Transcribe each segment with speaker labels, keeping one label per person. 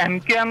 Speaker 1: MKM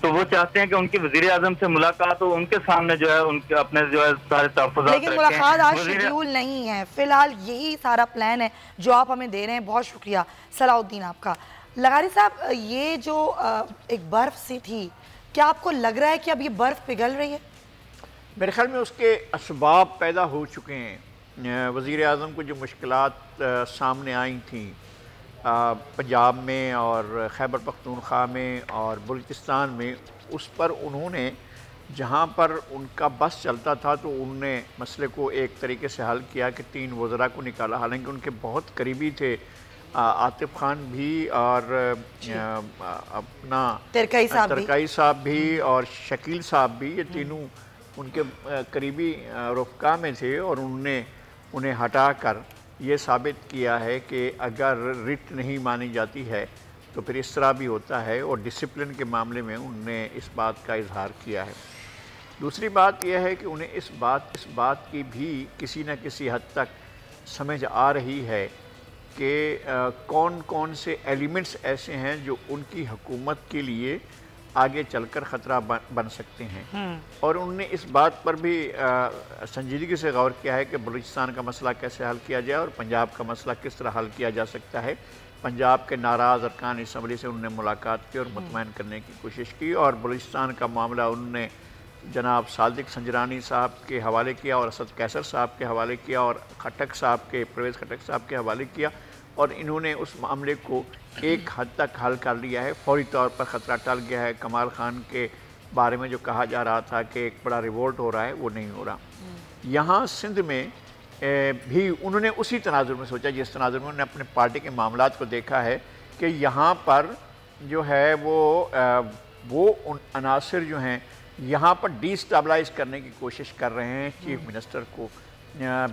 Speaker 1: تو وہ چاہتے ہیں کہ ان کی وزیر اعظم سے ملاقات ہو، ان کے سامنے جو ہے ان کے اپنے جو ہے سارے تحفظات
Speaker 2: لیکن ملاقات آج شیڈیول نہیں ہے، فی الحال یہی سارا پلان ہے جو آپ ہمیں دے رہے ہیں. بہت شکریہ صلاح الدین آپ کا. لغاری صاحب، یہ جو ایک برف سی تھی، کیا آپ کو لگ رہا ہے کہ اب یہ برف پگھل رہی ہے؟
Speaker 3: میرے خیال میں اس کے اسباب پیدا ہو چکے ہیں. وزیر اعظم کو جو مشکلات سامنے آئی تھیں پنجاب میں اور خیبر پختونخوا میں اور بلوچستان میں، اس پر انہوں نے جہاں پر ان کا بس چلتا تھا تو انہوں نے مسئلے کو ایک طریقے سے حل کیا کہ 3 وزراء کو نکالا. حالانکہ ان کے بہت قریبی تھے عاطف خان بھی اور اپنا ترکائی صاحب بھی اور شکیل صاحب بھی، یہ تینوں ان کے قریبی رفقا میں تھے، اور انہوں نے انہیں ہٹا کر یہ ثابت کیا ہے کہ اگر رٹ نہیں مانی جاتی ہے تو پھر اس طرح بھی ہوتا ہے، اور ڈسپلن کے معاملے میں انہوں نے اس بات کا اظہار کیا ہے. دوسری بات یہ ہے کہ انہیں اس بات کی بھی کسی نہ کسی حد تک سمجھ آ رہی ہے کہ کون کون سے ایلیمنٹس ایسے ہیں جو ان کی حکومت کے لیے آگے چل کر خطرہ بن سکتے ہیں، اور انہوں نے اس بات پر بھی سنجیدگی سے غور کیا ہے کہ بلوچستان کا مسئلہ کیسے حل کیا جائے اور پنجاب کا مسئلہ کس طرح حل کیا جا سکتا ہے. پنجاب کے ناراض ارکان اسمبلی سے انہوں نے ملاقات کی اور مطمئن کرنے کی کوشش کی، اور بلوچستان کا معاملہ انہوں نے جناب صادق سنجرانی صاحب کے حوالے کیا اور اسد قیصر صاحب کے حوالے کیا اور پرویز خٹک صاحب کے حوالے کیا، اور انہوں نے اس معاملے کو ایک حد تک حل کر لیا ہے. فوری طور پر خطرہ ٹل گیا ہے. کمال خان کے بارے میں جو کہا جا رہا تھا کہ ایک بڑا ریوولٹ ہو رہا ہے، وہ نہیں ہو رہا. یہاں سندھ میں بھی انہوں نے اسی تناظر میں سوچا جس تناظر میں انہوں نے اپنے پارٹی کے معاملات کو دیکھا ہے کہ یہاں پر جو ہے وہ عناصر جو ہیں یہاں پر ڈی اسٹیبلائز کرنے کی کوشش کر رہے ہیں. چیف منسٹر کو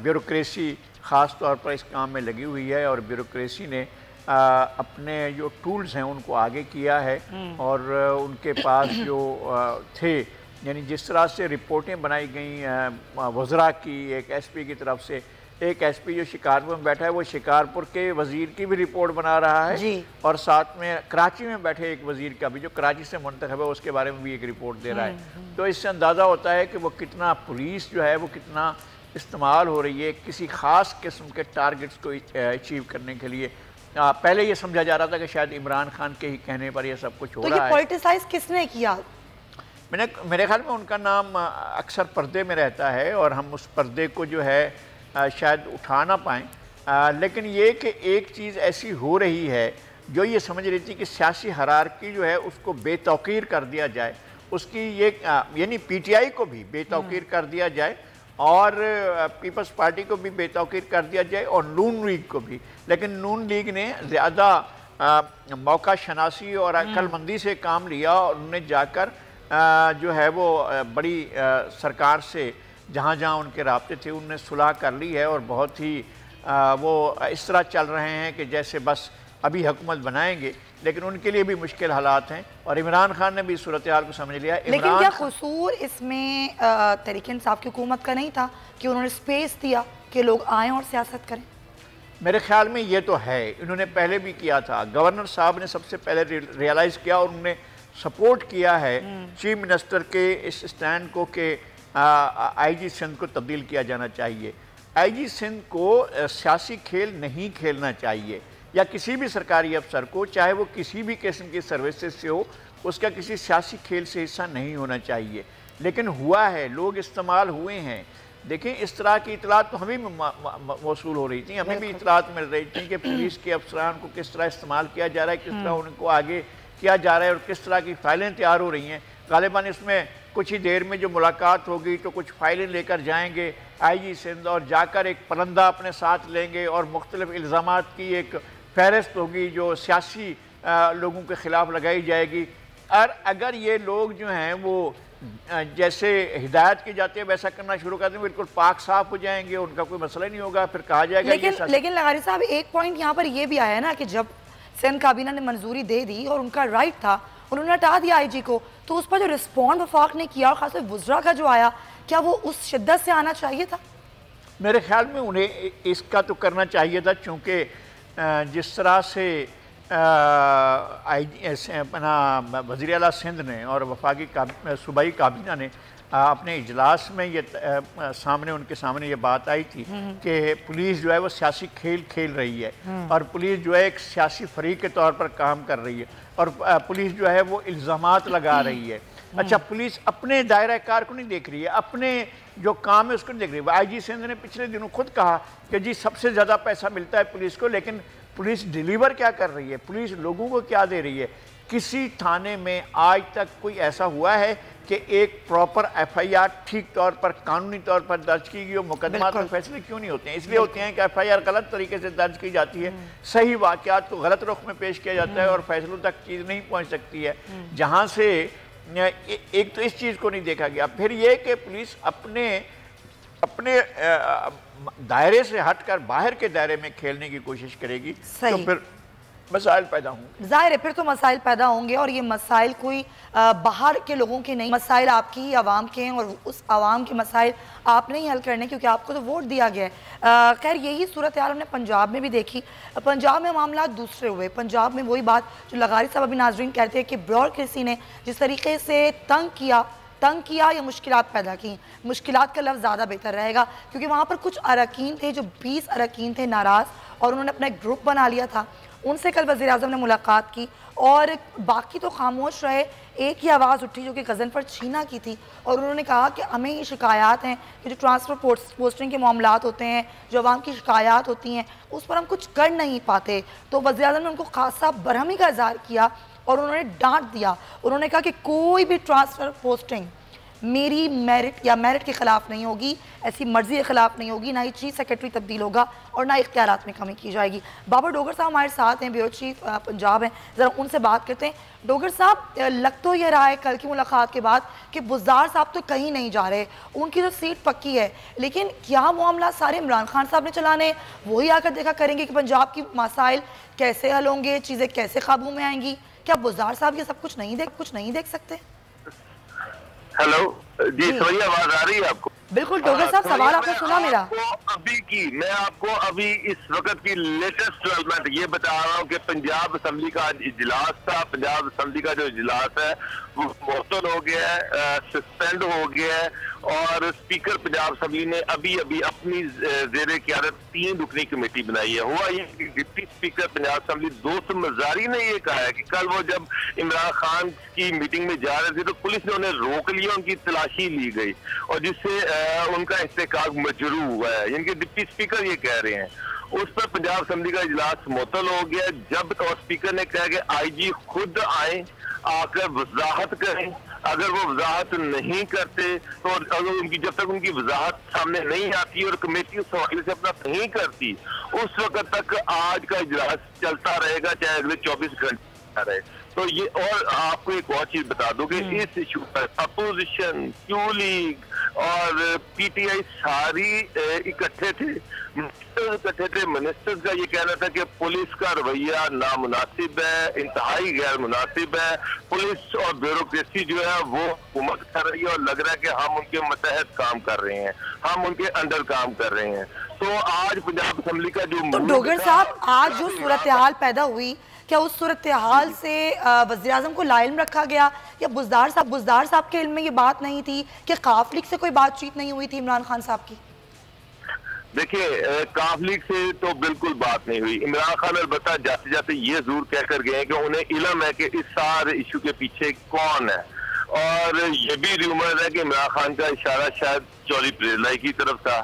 Speaker 3: بیوروکریسی خاص طور پر اس کام میں لگی ہوئی ہے، اور بیوروکریسی نے اپنے جو ٹولز ہیں ان کو آگے کیا ہے، اور ان کے پاس جو تھے، یعنی جس طرح سے رپورٹیں بنائی گئیں وزراء کی، ایک ایس پی کی طرف سے، ایک ایس پی جو شکارپور میں بیٹھا ہے وہ شکارپور کے وزیر کی بھی رپورٹ بنا رہا ہے، اور ساتھ میں کراچی میں بیٹھے ایک وزیر کا بھی جو کراچی سے منتخب ہے اس کے بارے میں بھی ایک رپورٹ دے رہا ہے. تو اس سے اندازہ ہوتا ہے کہ وہ کتنا پولیس جو ہے وہ کتنا استعمال ہو رہی ہے کسی خاص قسم کے ٹارگٹس کو اچیو کرنے کے لیے. پہلے یہ سمجھا جا رہا تھا کہ شاید عمران خان کے ہی کہنے پر یہ سب کچھ ہو رہا ہے.
Speaker 2: تو یہ پولیٹیسائز کس نے کیا؟
Speaker 3: میرے خیال میں ان کا نام اکثر پردے میں رہتا ہے، اور ہم اس پردے کو جو ہے شاید اٹھا نہ پائیں، لیکن یہ کہ ایک چیز ایسی ہو رہی ہے جو یہ سمجھ رہی تھی کہ سیاسی ہرارکی جو ہے اس کو بے توقیر کر دیا جائے، اس کی یہ یعنی پی ٹی آئی کو بھی بے توقیر کر دیا جائے، اور پیپلز پارٹی کو بھی بے توقیر کر دیا جائے، اور نون لیگ کو بھی. لیکن نون لیگ نے زیادہ موقع شناسی اور عقل مندی سے کام لیا، اور انہوں نے جا کر جو ہے وہ بڑی سرکار سے جہاں جہاں ان کے رابطے تھے انہوں نے صلح کر لی ہے، اور بہت ہی وہ اس طرح چل رہے ہیں کہ جیسے بس ابھی حکومت بنائیں گے، لیکن ان کے لیے بھی مشکل حالات ہیں، اور عمران خان نے بھی صورتحال کو سمجھ لیا.
Speaker 2: لیکن کیا قصور اس میں تحریک انصاف کی حکومت کا نہیں تھا کہ انہوں نے سپیس دیا کہ لوگ آئیں اور سیاست کریں؟
Speaker 3: میرے خیال میں یہ تو ہے، انہوں نے پہلے بھی کیا تھا. گورنر صاحب نے سب سے پہلے ریئلائز کیا اور انہوں نے سپورٹ کیا ہے چیف منسٹر کے اس اسٹینڈ کو کہ آئی جی سندھ کو تبدیل کیا جانا چاہیے. آئی جی سندھ کو سیاسی کھیل نہیں کھیلنا چاہیے، یا کسی بھی سرکاری افسر کو چاہے وہ کسی بھی قسم کی سروسز سے ہو، اس کا کسی سیاسی کھیل سے حصہ نہیں ہونا چاہیے. لیکن ہوا ہے، لوگ استعمال ہوئے ہیں. دیکھیں اس طرح کی اطلاعات تو ہمیں بھی موصول ہو رہی تھیں، ہمیں بھی اطلاعات مل رہی تھیں کہ پولیس کے افسران کو کس طرح استعمال کیا جا رہا ہے، کس طرح ان کو آگے کیا جا رہا ہے، اور کس طرح کی فائلیں تیار ہو رہی ہیں. غالباً اس میں کچھ ہی دیر میں جو ملاقات ہوگی تو کچھ فائلیں لے کر جائیں گے آئی جی سندھ، اور جا کر ایک پرندہ اپنے ساتھ لیں گے، اور مختلف الزامات کی ایک فہرست ہوگی جو سیاسی لوگوں کے خلاف لگائی جائے گی. اور اگر یہ لوگ جو ہیں وہ جیسے ہدایت کی جاتی ہے ویسا کرنا شروع کر دیں، بالکل پاک صاف ہو جائیں گے، ان کا کوئی مسئلہ نہیں ہوگا. پھر کہا جائے گا
Speaker 2: لیکن لغاری صاحب ایک پوائنٹ یہاں پر یہ بھی آیا ہے نا کہ جب سندھ کابینہ نے منظوری دے دی اور ان کا رائٹ تھا، انہوں نے ہٹا دیا آئی جی کو، تو اس پر جو رسپونڈ وفاق نے کیا اور خاص طور وزراء کا جو آیا، کیا وہ اس شدت سے آنا چاہیے تھا؟
Speaker 3: میرے خیال میں انہیں اس کا تو کرنا چاہیے تھا، چونکہ جس طرح سے اپنا وزیر اعلیٰ سندھ نے اور وفاقی صوبائی کابینہ نے اپنے اجلاس میں یہ ان کے سامنے یہ بات آئی تھی کہ پولیس جو ہے وہ سیاسی کھیل کھیل رہی ہے اور پولیس جو ہے ایک سیاسی فریق کے طور پر کام کر رہی ہے اور پولیس جو ہے وہ الزامات لگا رہی ہے. اچھا پولیس اپنے دائرہ کار کو نہیں دیکھ رہی ہے, اپنے جو کام ہے اس کو نہیں دیکھ رہی ہے. آئی جی سندھ نے پچھلے دنوں خود کہا کہ جی سب سے زیادہ پیسہ ملتا ہے پولیس کو, لیکن پولیس ڈیلیور کیا کر رہی ہے, پولیس لوگوں کو کیا دے رہی ہے. کسی تھانے میں آج تک کوئی ایسا ہوا ہے کہ ایک پراپر ایف آئی آر ٹھیک طور پر قانونی طور پر درج کی گئی ہو؟ مقدمات میں فیصلے کیوں نہیں ہوتے ہیں؟ اس لیے ہوتے ہیں کہ ایف آئی آر غلط طریقے سے درج کی جاتی ہے, صحیح واقعات کو غلط رخ میں پیش کیا جاتا ہے اور فیصلوں تک چیز نہیں پہنچ سکتی ہے. جہاں سے ایک تو اس چیز کو نہیں دیکھا گیا, پھر یہ کہ پولیس اپنے دائرے سے ہٹ کر باہر کے دائرے میں کھیلنے کی کوشش کرے گی تو پھر مسائل پیدا ہوں گے.
Speaker 2: ظاہر ہے پھر تو مسائل پیدا ہوں گے, اور یہ مسائل کوئی باہر کے لوگوں کے نہیں, مسائل آپ کی ہی عوام کے ہیں, اور اس عوام کے مسائل آپ نہیں حل کرنے کیونکہ آپ کو تو ووٹ دیا گیا ہے. خیر یہی صورتحال ہم نے پنجاب میں بھی دیکھی. پنجاب میں معاملات دوسرے ہوئے. پنجاب میں وہی بات جو لغاری صاحب ابھی ناظرین کہتے ہیں کہ بیوروکریسی نے جس طریقے سے تنگ کیا یا مشکلات پیدا کی, مشکلات کا لفظ زیادہ بہتر رہے گا کیونکہ وہاں پر کچھ اراکین تھے جو 20 اراکین تھے ناراض, اور انہوں نے اپنا ایک گروپ بنا لیا تھا. ان سے کل وزیراعظم نے ملاقات کی اور باقی تو خاموش رہے. ایک ہی آواز اٹھی جو کہ غضنفر چھینا کی تھی, اور انہوں نے کہا کہ ہمیں یہ شکایات ہیں کہ جو ٹرانسفر پوسٹنگ کے معاملات ہوتے ہیں, جو عوام کی شکایات ہوتی ہیں, اس پر ہم کچھ کر نہیں پاتے. تو وزیراعظم نے ان کو خاصا برہمی کا اظہار کیا اور انہوں نے ڈانٹ دیا. انہوں نے کہا کہ کوئی بھی ٹرانسفر پوسٹنگ میری میرٹ کے خلاف نہیں ہوگی, ایسی مرضی کے خلاف نہیں ہوگی, نہ ہی چیف سیکرٹری تبدیل ہوگا اور نہ اختیارات میں کمی کی جائے گی. بابر ڈوگر صاحب ہمارے ساتھ ہیں, بیورو چیف پنجاب ہیں, ذرا ان سے بات کرتے ہیں. ڈوگر صاحب لگ تو یہ رہا ہے کل کی ملاقات کے بعد کہ بزدار صاحب تو کہیں نہیں جا رہے, ان کی تو سیٹ پکی ہے, لیکن کیا معاملات سارے عمران خان صاحب نے چلانے, وہی آ کر دیکھا کریں گے کہ پنجاب کی مسائل کیسے حل ہوں گے, چیزیں کیسے قابو میں آئیں گی؟ کیا بزدار صاحب یہ سب کچھ نہیں دیکھ سکتے؟
Speaker 4: ہیلو جی سوئی آواز آ رہی ہے آپ کو؟
Speaker 2: بالکل ڈوگر صاحب سوال آپ نے سنا میرا.
Speaker 4: میں آپ کو ابھی اس وقت کی لیٹسٹ ڈیولپمنٹ یہ بتا رہا ہوں کہ پنجاب اسمبلی کا اجلاس تھا. پنجاب اسمبلی کا جو اجلاس ہے وہ معطل ہو گیا ہے, سسپینڈ ہو گیا ہے, اور اسپیکر پنجاب اسمبلی نے ابھی اپنی زیر قیادت 3 رکنی کمیٹی بنائی ہے. ہوا یہ کہ ڈپٹی اسپیکر پنجاب اسمبلی دوست مزاری نے یہ کہا ہے کہ کل وہ جب عمران خان کی میٹنگ میں جا رہے تھے تو پولیس نے انہیں روک لیا, ان کی تلاشی لی گئی, اور جس سے ان کا احتکاک مجروح ہوا ہے. ان کے ڈپٹی اسپیکر یہ کہہ رہے ہیں. اس پر پنجاب اسمبلی کا اجلاس معطل ہو گیا جب اسپیکر نے کہا کہ آئی جی خود آئیں, آ کر وضاحت کریں. اگر وہ وضاحت نہیں کرتے تو جب تک ان کی وضاحت سامنے نہیں آتی اور کمیٹی اس حوالے سے اپنا نہیں کرتی, اس وقت تک آج کا اجلاس چلتا رہے گا, چاہے اگلے 24 گھنٹے رہے. تو یہ, اور آپ کو ایک اور چیز بتا دوں کہ اس ایشو پر اپوزیشن, کیو لیگ اور پی ٹی آئی ساری اکٹھے تھے. منسٹر کا یہ کہنا تھا کہ پولیس کا رویہ نامناسب ہے, انتہائی غیر مناسب ہے. پولیس اور بیوروکریسی جو ہے وہ حکومت کر رہی ہے اور لگ رہا ہے کہ ہم ان کے متحد کام کر رہے ہیں, ہم ان کے انڈر کام کر رہے ہیں. تو آج پنجاب اسمبلی کا جو
Speaker 2: تو ڈوگر صاحب آج جو صورتحال پیدا ہوئی, کیا اس صورتحال سے وزیراعظم کو لاعلم رکھا گیا, یا بزدار صاحب کے علم میں یہ بات نہیں تھی کہ قاف لیگ سے کوئی بات چیت نہیں ہوئی تھی عمران خان صاحب کی؟
Speaker 4: دیکھیں قاف لیگ سے تو بالکل بات نہیں ہوئی. عمران خان البتہ جاتے جاتے یہ ضرور کہہ کر گئے کہ انہیں علم ہے کہ اس سارے ایشو کے پیچھے کون ہے, اور یہ بھی ریومر ہے کہ عمران خان کا اشارہ شاید چولی پریلائی کی طرف تھا.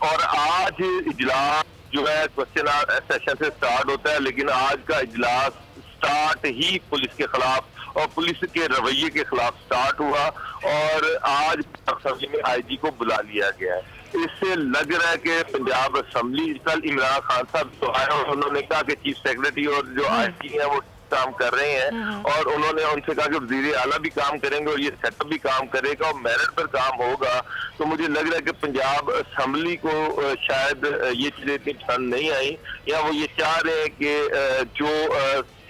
Speaker 4: اور آج اجلاس جو ہے کوسچن سیشن سے سٹارٹ ہوتا ہے, لیکن آج کا اجلاس سٹارٹ ہی پولیس کے خلاف اور پولیس کے رویے کے خلاف سٹارٹ ہوا, اور آج اسمبلی میں آئی جی کو بلا لیا گیا ہے. اس سے لگ رہا ہے کہ پنجاب اسمبلی کل عمران خان صاحب تو آئے اور انہوں نے کہا کہ چیف سیکرٹری اور جو آئی جی ہیں وہ کام کر رہے ہیں, اور انہوں نے ان سے کہا کہ وزیر اعلیٰ بھی کام کریں گے اور یہ سیٹ اپ بھی کام کرے گا اور میرٹ پر کام ہوگا. تو مجھے لگ رہا ہے کہ پنجاب اسمبلی کو شاید یہ چیزیں اتنی پسند نہیں آئی, یا وہ یہ چاہ رہے ہیں کہ جو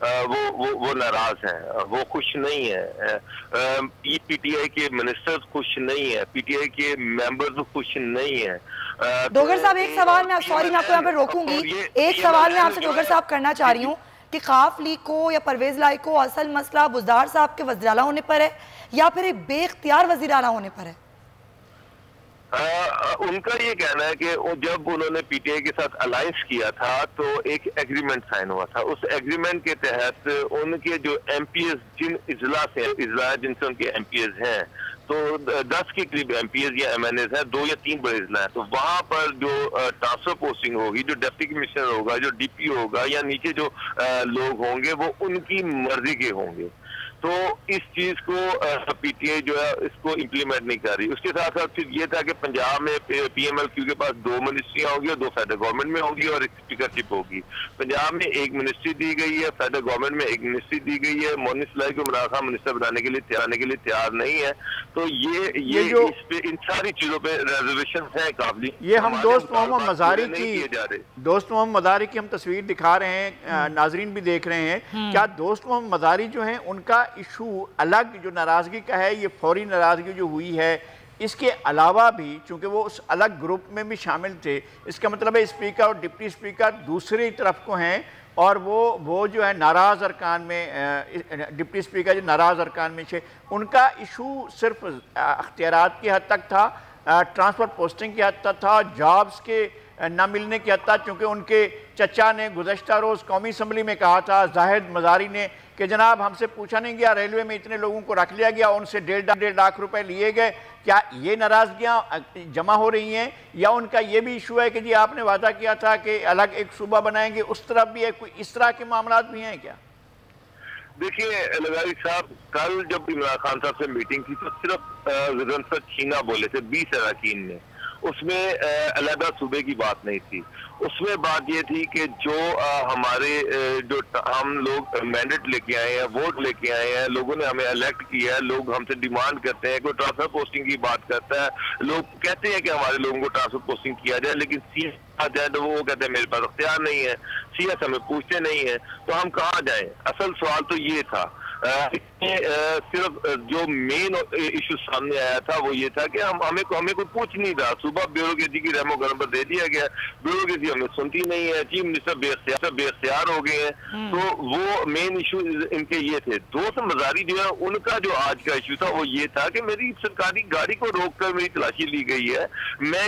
Speaker 4: وہ ناراض ہیں, وہ خوش نہیں ہیں, پی ٹی آئی کے منسٹرز خوش نہیں ہیں, پی ٹی آئی کے ممبرز خوش نہیں ہیں.
Speaker 2: ڈوگر صاحب ایک سوال میں سوری میں آپ کو یہاں پہ روکوں گی, ایک سوال میں آپ سے ڈوگر صاحب کرنا چاہ رہی ہوں کہ خاف لیگ کو یا پرویز لائی کو اصل مسئلہ بزدار صاحب کے وزیر اعلیٰ ہونے پر ہے یا پھر ایک بے اختیار وزیر اعلیٰ ہونے پر ہے؟
Speaker 4: ان کا یہ کہنا ہے کہ جب انہوں نے پی ٹی آئی کے ساتھ الائنس کیا تھا تو ایک ایگریمنٹ سائن ہوا تھا. اس ایگریمنٹ کے تحت ان کے جو ایم پی ایز جن اضلاع جن سے ان کے ایم پی ایز ہیں تو 10 کے قریب ایم پی ایز یا ایم این ایز ہیں, 2 یا 3 بڑے اضلاع ہیں, تو وہاں پر جو ٹرانسفر پوسٹنگ ہوگی, جو ڈپٹی کمشنر ہوگا, جو ڈی پی ہوگا یا نیچے جو لوگ ہوں گے وہ ان کی مرضی کے ہوں گے. تو اس چیز کو پی ٹی آئی جو ہے اس کو امپلیمنٹ نہیں کر رہی. اس کے ساتھ ساتھ پھر یہ تھا کہ پنجاب میں پی ایم ایل کیو کے پاس 2 منسٹریاں ہوں گی اور 2 فیڈرل گورنمنٹ میں ہوں گی اور ایک اسپیکرشپ ہوگی. پنجاب میں 1 منسٹری دی گئی ہے, فیڈرل گورنمنٹ میں 1 منسٹری دی گئی ہے. مونس لائی کو عمران خان منسٹر بنانے کے لیے تیار نہیں ہے. تو یہ اس پہ ان ساری چیزوں پہ ریزرویشنز ہیں قابلی.
Speaker 3: یہ ہم دوست محمد مزاری کی ہم تصویر دکھا رہے ہیں, ناظرین بھی دیکھ رہے ہیں. کیا دوست محمد مزاری جو ہیں ان کا ایشو الگ جو ناراضگی کا ہے, یہ فوری ناراضگی جو ہوئی ہے, اس کے علاوہ بھی چونکہ وہ اس الگ گروپ میں بھی شامل تھے, اس کا مطلب ہے اسپیکر اور ڈپٹی اسپیکر دوسری طرف کو ہیں اور وہ جو ہے ناراض ارکان میں, ڈپٹی اسپیکر جو ناراض ارکان میں تھے, ان کا ایشو صرف اختیارات کی حد تک تھا, ٹرانسفر پوسٹنگ کی حد تک تھا, جابز کے نہ ملنے کی حد تک, چونکہ ان کے چچا نے گزشتہ روز قومی اسمبلی میں کہا تھا زاہد مزاری نے کہ جناب ہم سے پوچھا نہیں گیا, ریلوے میں اتنے لوگوں کو رکھ لیا گیا, ان سے 1.5 لاکھ روپے لیے گئے. کیا یہ ناراضگیاں جمع ہو رہی ہیں یا ان کا یہ بھی ایشو ہے کہ جی آپ نے وعدہ کیا تھا کہ الگ ایک صوبہ بنائیں گے, اس طرف بھی ہے, کوئی اس طرح کے معاملات بھی ہیں کیا؟
Speaker 4: دیکھیے لغاری صاحب, کل جب عمران خان صاحب سے میٹنگ تھی تو صرف غضنفر چھینا بولے تھے 20 اراکین نے, اس میں علیحدہ صوبے کی بات نہیں تھی. اس میں بات یہ تھی کہ جو ہمارے جو ہم لوگ مینڈیٹ لے کے آئے ہیں, ووٹ لے کے آئے ہیں, لوگوں نے ہمیں الیکٹ کیا ہے, لوگ ہم سے ڈیمانڈ کرتے ہیں, کوئی ٹرانسفر پوسٹنگ کی بات کرتا ہے, لوگ کہتے ہیں کہ ہمارے لوگوں کو ٹرانسفر پوسٹنگ کیا جائے, لیکن سی ایس آ جائے تو وہ کہتے ہیں میرے پاس اختیار نہیں ہے, سی ایس ہمیں پوچھتے نہیں ہیں, تو ہم کہاں جائیں. اصل سوال تو یہ تھا. صرف جو مین ایشو سامنے آیا تھا وہ یہ تھا کہ ہمیں کوئی پوچھ نہیں رہا. صوبہ بیوروکریسی کی رحم و کرم پر دے دیا گیا, بیوروکریسی ہمیں سنتی نہیں ہے, چیف منسٹر بے اختیار ہو گئے ہیں. تو وہ مین ایشو ان کے یہ تھے. دوست مزاری جو ہے ان کا جو آج کا ایشو تھا وہ یہ تھا کہ میری سرکاری گاڑی کو روک کر میری تلاشی لی گئی ہے. میں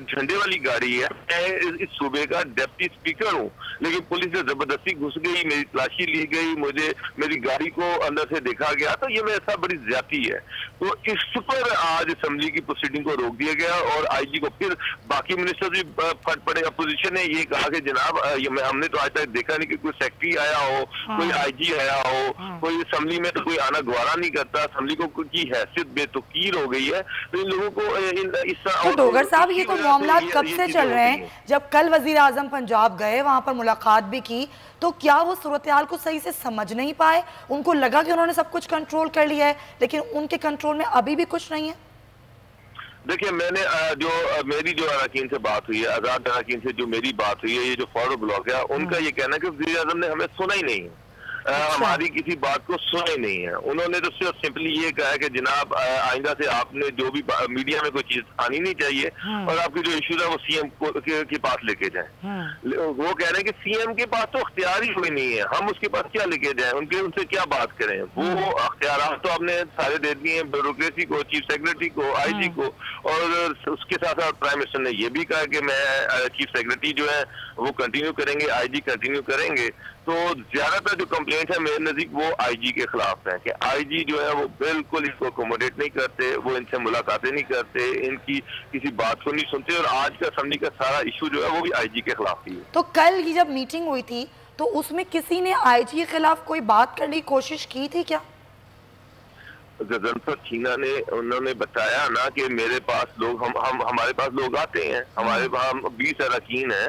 Speaker 4: جھنڈے والی گاڑی ہے, میں اس صوبے کا ڈپٹی اسپیکر ہوں, لیکن پولیس نے زبردستی گھس گئی, میری تلاشی لی گئی, مجھے میری گاڑی کو اندر سے دیکھا گیا, تو یہ میرے ساتھ بڑی زیادتی ہے. تو اس پر آج اسمبلی کی پروسیڈنگ کو روک دیا گیا اور آئی جی کو پھر باقی منسٹر بھی پھٹ پڑے. اپوزیشن نے یہ کہا کہ جناب ہم نے تو آج تک دیکھا نہیں کہ کوئی سیکٹری آیا ہو, کوئی آئی جی آیا ہو, کوئی اسمبلی میں تو کوئی آنا گوارا نہیں کرتا, اسمبلی کو کی حیثیت بے توقیر ہو گئی ہے. تو ان لوگوں کو اس طرح.
Speaker 2: ڈوگر صاحب یہ تو معاملات کب سے چل رہے ہیں؟ جب کل وزیر اعظم پنجاب گئے, وہاں پر ملاقات بھی کی, تو کیا وہ صورتحال کو صحیح سے سمجھ نہیں پائے؟ ان کو لگا کہ انہوں نے سب کچھ کنٹرول کر لیا ہے, لیکن ان کے کنٹرول میں ابھی بھی کچھ نہیں ہے.
Speaker 4: دیکھیں, میں نے میری جو اراکین سے بات ہوئی ہے, آزاد اراکین سے جو میری بات ہوئی ہے, یہ جو فارورڈ بلاک ہے, ان کا یہ کہنا ہے کہ وزیر اعظم نے ہمیں سنا ہی نہیں ہے, ہماری کسی بات کو سنا ہی نہیں ہے. انہوں نے تو صرف سمپلی یہ کہا کہ جناب آئندہ سے آپ نے جو بھی میڈیا میں کوئی چیز آنی نہیں چاہیے اور آپ کی جو ایشوز ہے وہ سی ایم کے پاس لے کے جائیں. وہ کہہ رہے ہیں کہ سی ایم کے پاس تو اختیار ہی کوئی نہیں ہے, ہم اس کے پاس کیا لے کے جائیں, ان سے کیا بات کریں. وہ اختیارات تو آپ نے سارے دے دیے ہیں بیوروکریسی کو, چیف سیکرٹری کو, آئی جی کو, اور اس کے ساتھ ساتھ پرائم منسٹر نے یہ بھی کہا کہ میں چیف سیکرٹری جو ہے وہ کنٹینیو کریں گے, آئی جی کنٹینیو کریں گے. تو زیادہ تر جو کمپلینٹ ہے میرے نزدیک وہ آئی جی کے خلاف ہے کہ آئی جی جو ہے وہ بالکل اس کو اکوموڈیٹ نہیں کرتے, وہ ان سے ملاقاتیں نہیں کرتے, ان کی کسی بات کو نہیں سنتے, اور آج کا اسمبلی کا سارا ایشو جو ہے وہ بھی آئی جی کے خلاف ہی ہے.
Speaker 2: تو کل کی جب میٹنگ ہوئی تھی تو اس میں کسی نے آئی جی کے خلاف کوئی بات کرنے کی کوشش کی تھی کیا؟
Speaker 4: غضنفر چھینا نے, انہوں نے بتایا نا کہ میرے پاس لوگ ہمارے پاس لوگ آتے ہیں, ہمارے پاس 20 اراکین ہیں,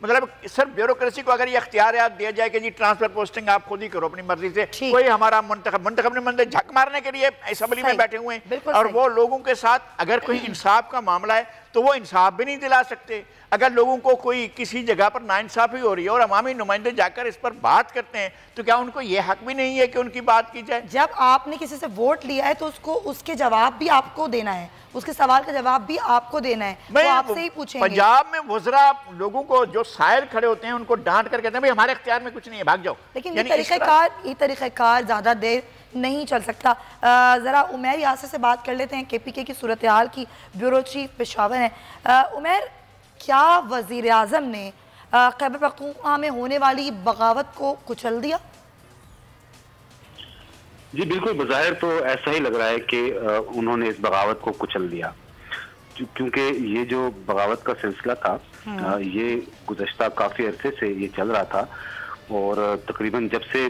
Speaker 3: مطلب صرف بیوروکریسی کو اگر یہ اختیارات دیا جائے کہ جی ٹرانسفر پوسٹنگ آپ خود ہی کرو اپنی مرضی سے، کوئی ہمارا منتخب نہیں بنتے، جھک مارنے کے لیے اسمبلی میں بیٹھے ہوئے ہیں، اور وہ لوگوں کے ساتھ اگر کوئی انصاف کا معاملہ ہے تو وہ انصاف بھی نہیں دلا سکتے۔ اگر لوگوں کو کوئی کسی جگہ پر ناانصافی ہو رہی ہے اور عوامی نمائندے جا کر اس پر بات کرتے ہیں تو کیا ان کو یہ حق بھی نہیں ہے کہ ان کی بات کی جائے؟
Speaker 2: جب آپ نے کسی سے ووٹ لیا ہے تو اس کو اس کے جواب بھی آپ کو دینا ہے، اس کے سوال کا جواب بھی آپ کو دینا ہے، وہ آپ سے ہی پوچھیں گے۔
Speaker 3: پنجاب میں وزراء لوگوں کو جو سائل کھڑے ہوتے ہیں ان کو ڈانٹ کر کہتے ہیں بھئی ہمارے اختیار میں کچھ نہیں ہے، بھاگ جاؤ۔
Speaker 2: لیکن یہ طریقہ کار زیادہ دیر نہیں چل سکتا۔ ذرا عمیر یاسر سے بات کر لیتے ہیں، کے پی کے کی صورتحال کی بیورو چیف پشاور ہیں۔ عمیر، کیا وزیر اعظم نے خیبر پختونخوا میں ہونے والی بغاوت کو کچل دیا؟
Speaker 5: جی بالکل، بظاہر تو ایسا ہی لگ رہا ہے کہ انہوں نے اس بغاوت کو کچل دیا، کیونکہ یہ جو بغاوت کا سلسلہ تھا یہ گزشتہ کافی عرصے سے یہ چل رہا تھا، اور تقریباً جب سے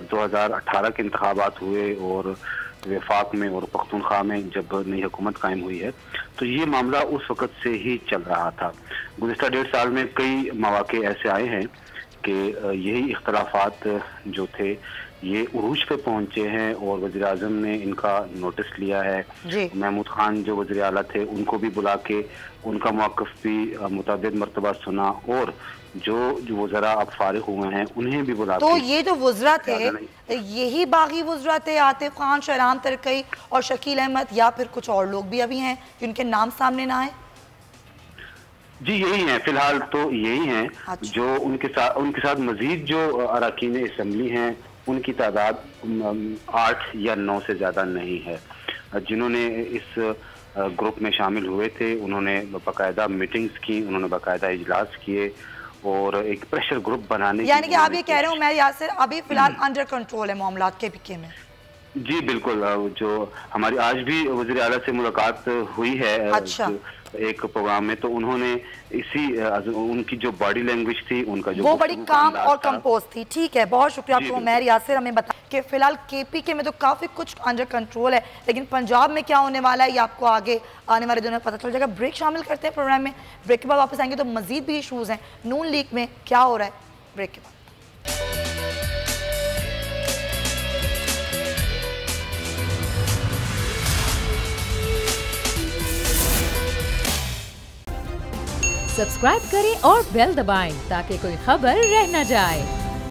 Speaker 5: 2018 کے انتخابات ہوئے اور وفاق میں اور پختونخوا میں جب نئی حکومت قائم ہوئی ہے تو یہ معاملہ اس وقت سے ہی چل رہا تھا۔ گزشتہ 1.5 سال میں کئی مواقع ایسے آئے ہیں کہ یہی اختلافات جو تھے یہ عروج پہ پہنچے ہیں، اور وزیر اعظم نے ان کا نوٹس لیا ہے۔ محمود خان جو وزیر اعلیٰ تھے ان کو بھی بلا کے ان کا موقف بھی متعدد مرتبہ سنا، اور جو وزراء اب فارغ ہوئے ہیں انہیں بھی بلا کے۔
Speaker 2: تو یہ جو وزراء تھے یہی باغی وزراء تھے، عاطف خان، شہرام ترکئی اور شکیل احمد، یا پھر کچھ اور لوگ بھی ابھی ہیں جن کے نام سامنے نہ آئے؟
Speaker 5: جی یہی ہیں، فی الحال تو یہی ہیں۔ جو ان کے ساتھ مزید جو اراکین اسمبلی ہیں ان کی تعداد 8 یا 9 سے زیادہ نہیں ہے، جنہوں نے اس گروپ میں شامل ہوئے تھے۔ انہوں نے باقاعدہ میٹنگز کی، انہوں نے باقاعدہ اجلاس کیے، اور ایک پریشر گروپ بنانے،
Speaker 2: یعنی کہ آپ یہ کہہ رہے ہو عمیر یاسر ابھی فی الحال انڈر کنٹرول ہے معاملات کے پی کے میں؟
Speaker 5: جی بالکل، جو ہماری آج بھی وزیر اعلیٰ سے ملاقات ہوئی ہے ایک پروگرام میں، تو انہوں نے ان کی جو باڈی لینگویج تھی ان کا جو
Speaker 2: وہ بڑی کام اور کمپوز تھی۔ ٹھیک ہے، بہت شکریہ آپ کو عمیر یاسر، ہمیں بتا کہ فی الحال کے پی کے میں تو کافی کچھ انڈر کنٹرول ہے، لیکن پنجاب میں کیا ہونے والا ہے یہ آپ کو آگے آنے والے دنوں میں پتہ چل جائے گا۔ بریک شامل کرتے ہیں پروگرام میں، بریک کے بعد واپس آئیں گے تو مزید بھی ایشوز ہیں نون لیگ میں کیا ہو رہا ہے، بریک کے بعد۔
Speaker 6: سبسکرائب کریں اور بیل دبائیں تاکہ کوئی خبر رہ نہ جائے۔